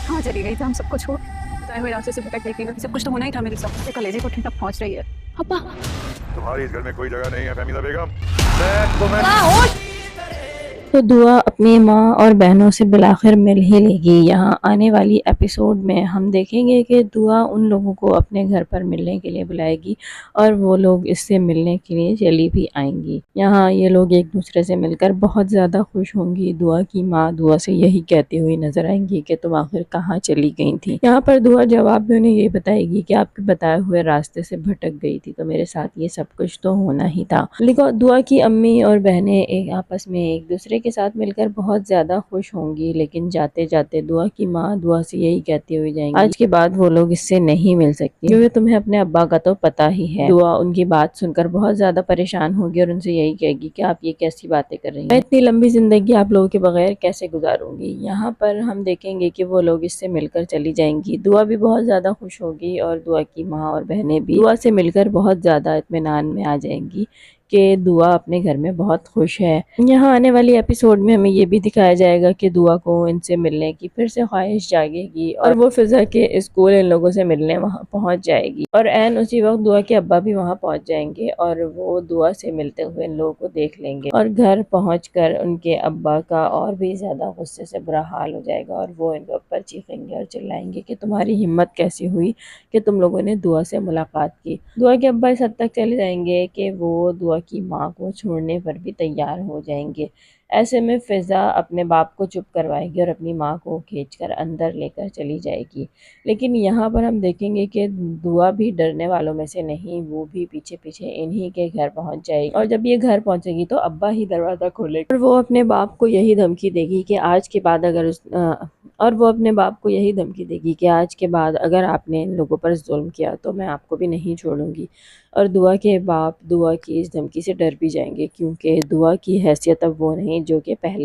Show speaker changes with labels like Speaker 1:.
Speaker 1: कहाँ चली गई थी हम सबको छोड़। तय हुए रास्ते से भटक गई थी, सब कुछ तो होना ही था मेरे साथ। ये कलेजे को ठंडक पहुंच रही है। अब्बा
Speaker 2: तुम्हारी इस घर में कोई जगह नहीं है फहमीदा बेगम। मैं तुम्हें
Speaker 3: तो दुआ अपनी माँ और बहनों से बिलाखिर मिल ही लेगी। यहाँ आने वाली एपिसोड में हम देखेंगे कि दुआ उन लोगों को अपने घर पर मिलने के लिए बुलाएगी और वो लोग इससे मिलने के लिए चली भी आएंगी। यहाँ ये लोग एक दूसरे से मिलकर बहुत ज़्यादा खुश होंगी। दुआ की माँ दुआ से यही कहती हुई नजर आएंगी कि तुम आखिर कहाँ चली गई थी। यहाँ पर दुआ जवाब में उन्हें ये बताएगी कि आपके बताए हुए रास्ते से भटक गई थी, तो मेरे साथ ये सब कुछ तो होना ही था। लेकिन दुआ की अम्मी और बहनें एक आपस में एक दूसरे के साथ मिलकर बहुत ज्यादा खुश होंगी, लेकिन जाते जाते दुआ की माँ दुआ से यही कहती हुई जाएंगी, आज के बाद वो लोग इससे नहीं मिल सकती क्योंकि तुम्हें अपने अब्बा का तो पता ही है। दुआ उनकी बात सुनकर बहुत ज्यादा परेशान होगी और उनसे यही कहेगी कि आप ये कैसी बातें कर रही हैं, मैं इतनी लंबी जिंदगी आप लोगों के बगैर कैसे गुजारूंगी। यहाँ पर हम देखेंगे कि वो लोग इससे मिलकर चली जाएंगी। दुआ भी बहुत ज्यादा खुश होगी और दुआ की माँ और बहनें भी दुआ से मिलकर बहुत ज्यादा इत्मीनान में आ जाएंगी कि दुआ अपने घर में बहुत खुश है। यहाँ आने वाली एपिसोड में हमें ये भी दिखाया जाएगा कि दुआ को इनसे मिलने की फिर से ख्वाहिश जागेगी और वो फिजा के स्कूल इन लोगों से मिलने वहाँ पहुँच जाएगी और एन उसी वक्त दुआ के अब्बा भी वहाँ पहुँच जाएंगे और वो दुआ से मिलते हुए इन लोगों को देख लेंगे और घर पहुँचकर उनके अब्बा का और भी ज्यादा गुस्से से बुरा हाल हो जाएगा और वो इनके ऊपर चीखेंगे और चिल्लाएंगे कि तुम्हारी हिम्मत कैसी हुई कि तुम लोगों ने दुआ से मुलाकात की। दुआ के अब्बा इस हद तक चले जाएंगे कि वो दुआ की माँ को छोड़ने पर भी तैयार हो जाएंगे। ऐसे में फिजा अपने बाप को चुप करवाएगी और अपनी माँ को खींचकर अंदर लेकर चली जाएगी। लेकिन यहाँ पर हम देखेंगे कि दुआ भी डरने वालों में से नहीं, वो भी पीछे पीछे इन्हीं के घर पहुँच जाएगी और जब ये घर पहुँचेगी तो अब्बा ही दरवाज़ा खोलेगा और वो अपने बाप को यही धमकी देगी कि आज के बाद अगर आज के बाद अगर आपने इन लोगों पर जुल्म किया तो मैं आपको भी नहीं छोड़ूंगी। और दुआ के बाप दुआ की इस धमकी से डर भी जाएंगे क्योंकि दुआ की हैसियत अब वो नहीं जो कि पहले